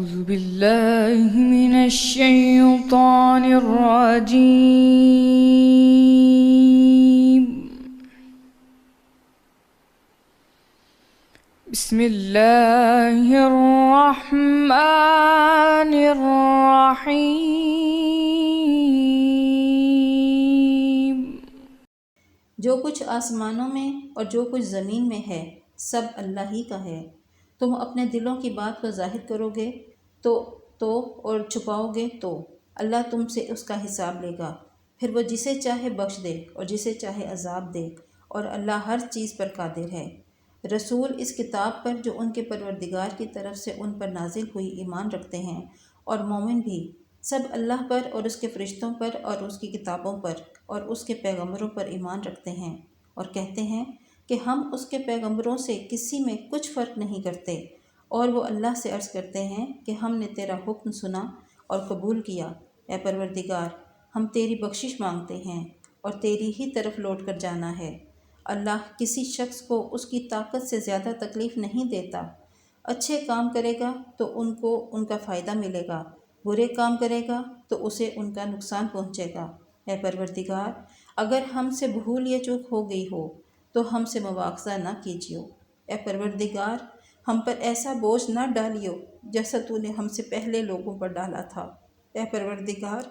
أعوذ بالله من الشيطان الرجيم. بسم الله الرحمن الرحيم. جو کچھ آسمانوں میں اور جو کچھ زمین میں ہے سب اللہ ہی کا ہے۔ تم اپنے دلوں کی بات کو ظاہر کرو گے تو اور چھپاؤ گے تو اللہ تم سے اس کا حساب لے گا۔ پھر وہ جسے چاہے بخش دے اور جسے چاہے عذاب دے، اور اللہ ہر چیز پر قادر ہے۔ رسول اس کتاب پر جو ان کے پروردگار کی طرف سے ان پر نازل ہوئی ایمان رکھتے ہیں، اور مومن بھی سب اللہ پر اور اس کے فرشتوں پر اور اس کی کتابوں پر اور اس کے پیغمبروں پر ایمان رکھتے ہیں، اور کہتے ہیں کہ ہم اس کے پیغمبروں سے کسی میں کچھ فرق نہیں کرتے، اور وہ اللہ سے عرض کرتے ہیں کہ ہم نے تیرا حکم سنا اور قبول کیا۔ اے پروردگار، ہم تیری بخشش مانگتے ہیں اور تیری ہی طرف لوٹ کر جانا ہے۔ اللہ کسی شخص کو اس کی طاقت سے زیادہ تکلیف نہیں دیتا۔ اچھے کام کرے گا تو ان کو ان کا فائدہ ملے گا، برے کام کرے گا تو اسے ان کا نقصان پہنچے گا۔ اے پروردگار، اگر ہم سے بھول یا چوک ہو گئی ہو تو ہم سے مواخذہ نہ کیجیو۔ اے پروردگار، ہم پر ایسا بوجھ نہ ڈالیو جیسا تو نے ہم سے پہلے لوگوں پر ڈالا تھا۔ اے پروردگار،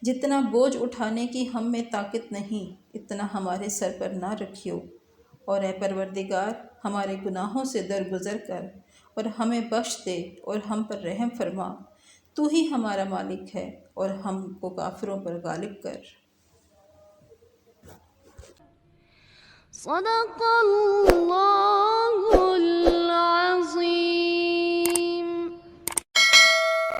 جتنا بوجھ اٹھانے کی ہم میں طاقت نہیں اتنا ہمارے سر پر نہ رکھیو، اور اے پروردگار ہمارے گناہوں سے درگزر کر اور ہمیں بخش دے اور ہم پر رحم فرما۔ تو ہی ہمارا مالک ہے اور ہم کو کافروں پر غالب کر۔ صدق اللہ